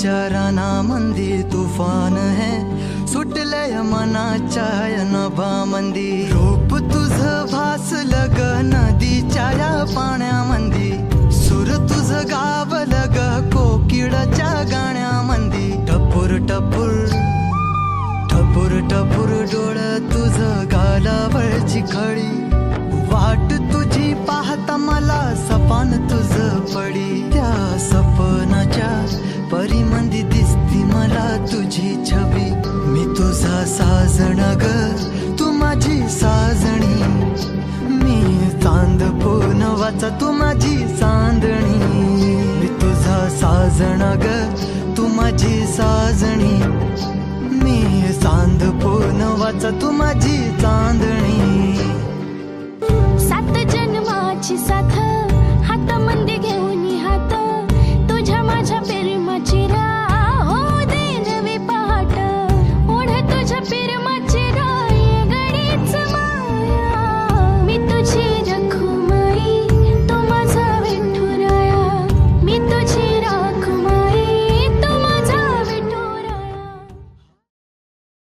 विचाराना मंदी तुफान है सुटलय मनाच्या नभा मंदी रूप तुझ भासलं ग नदीच्या या पाण्यामंदी सुर तुझ गावलं ग कोकिळाच्या गाण्यामंदी टपूर टपूर टपूर टपूर डोळ तुझ गालावरची खळी वाट तुझी पाहता मला सपान तुझ पडी त्या सपनाच्या परिमंदी दिसती मला तुझी छबी मी तुझा साजण ग तू माझी साजणी मी चांद पूनवाचा तू माझी चांदणी मी तुझा साजण ग तू माझी साजणी मी चांद पूनवाचा तू माझी चांदणी सात जन्माची साथ